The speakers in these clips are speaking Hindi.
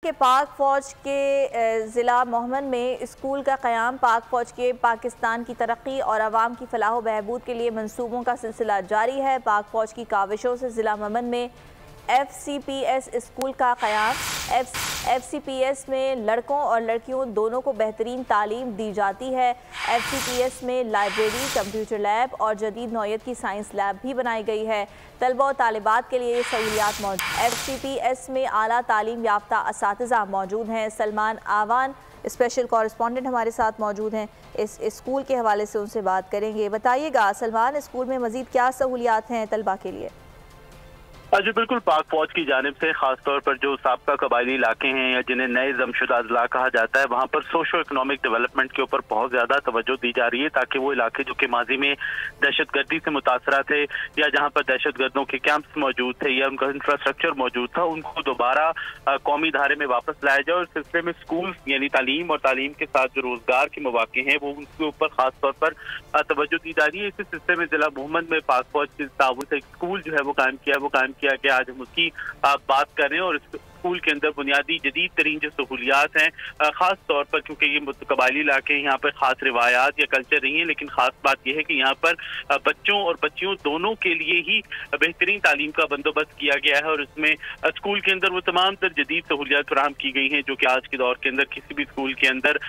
कि पाक फ़ौज के ज़िला मोहम्मद में स्कूल का क़याम पाक फ़ौज के पाकिस्तान की तरक्की और आवाम की फ़लाह व बहबूद के लिए मंसूबों का सिलसिला जारी है। पाक फ़ौज की काविशों से ज़िला मोहम्मद में FCPS स्कूल का क़याम। FCPS में लड़कों और लड़कियों दोनों को बेहतरीन तालीम दी जाती है। FCPS में लाइब्रेरी, कंप्यूटर लैब और जदीद नौयत की साइंस लैब भी बनाई गई है। तलबा और तालिबात के लिए ये सहूलियात मौजूद। FCPS में आला तालीम याफ्ता असातिज़ा मौजूद हैं। सलमान आवान स्पेशल कॉरेस्पॉन्डेंट हमारे साथ मौजूद हैं, इस स्कूल के हवाले से उनसे बात करेंगे। बताइएगा सलमान, स्कूल में मज़ीद क्या सहूलियात हैं तलबा के लिए? जी बिल्कुल, पाक फौज की जानिब से खासतौर पर जो साबका कबायली इलाके हैं या जिन्हें नए जमशुदा अजला कहा जाता है, वहाँ पर सोशो इकोनॉमिक डेवलपमेंट के ऊपर बहुत ज़्यादा तवज्जो दी जा रही है, ताकि वो इलाके जो कि माजी में दहशतगर्दी से मुतासरा थे या जहाँ पर दहशतगर्दों के कैंप्स मौजूद थे या उनका इंफ्रास्ट्रक्चर मौजूद था, उनको दोबारा कौमी धारे में वापस लाया जाए। और इस सिलसिले में स्कूल यानी तालीम और तालीम के साथ जो रोजगार के मौके हैं वो उनके ऊपर खासतौर पर तवज्जो दी जा रही है। इसी सिलसिले में जिला मोहम्मद में पाक फौज के ताउन से एक स्कूल जो है वो कायम किया गया। आज हम उसकी बात कर रहे हैं। और स्कूल के अंदर बुनियादी जदीद तरीन जो सहूलियात हैं, खास तौर पर क्योंकि ये कबायली इलाके हैं, यहाँ पर खास रिवायात या कल्चर नहीं है, लेकिन खास बात यह है कि यहाँ पर बच्चों और बच्चियों दोनों के लिए ही बेहतरीन तालीम का बंदोबस्त किया गया है। और इसमें स्कूल के अंदर वो तमाम तर जदीद सहूलियात फराहम की गई हैं जो कि आज के दौर के अंदर किसी भी स्कूल के अंदर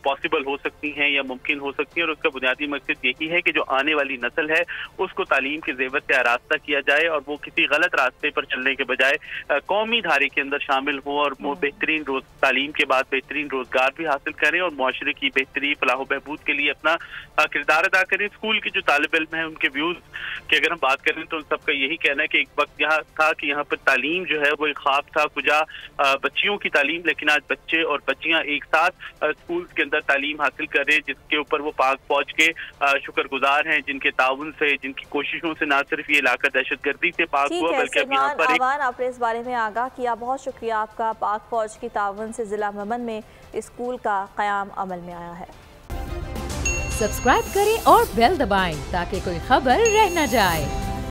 पॉसिबल हो सकती हैं या मुमकिन हो सकती हैं। और उसका बुनियादी मकसद यही है कि जो आने वाली नस्ल है उसको तालीम के जेवर से आरास्ता किया जाए और वो किसी गलत रास्ते पर चलने के बजाय कौमी धारे के अंदर शामिल हो और वो बेहतरीन तालीम के बाद बेहतरीन रोजगार भी हासिल करें और मुआशरे की बेहतरी फलाह बहबूद के लिए अपना किरदार अदा करें। स्कूल के जो तालिब इल्म हैं उनके व्यूज की अगर हम बात करें तो सबका यही कहना है कि एक वक्त यहाँ था कि यहाँ पर तालीम जो है वो एक ख्वाब था, कुजा बच्चियों की तालीम, लेकिन आज बच्चे और बच्चियां एक साथ स्कूल के अंदर तालीम हासिल कर रहे हैं, जिसके ऊपर वो पाक फौज के शुक्रगुजार हैं, जिनके ताउन से, जिनकी कोशिशों से ना सिर्फ ये इलाका दहशतगर्दी से पाक हुआ बल्कि अब यहाँ पर आपने इस बारे में आगाह किया, बहुत शुक्रिया आपका। पाक फौज की ताउन से जिला मोहम्मद में स्कूल का क़याम अमल में आया है। सब्सक्राइब करें और बेल दबाएं ताकि कोई खबर रह न जाए।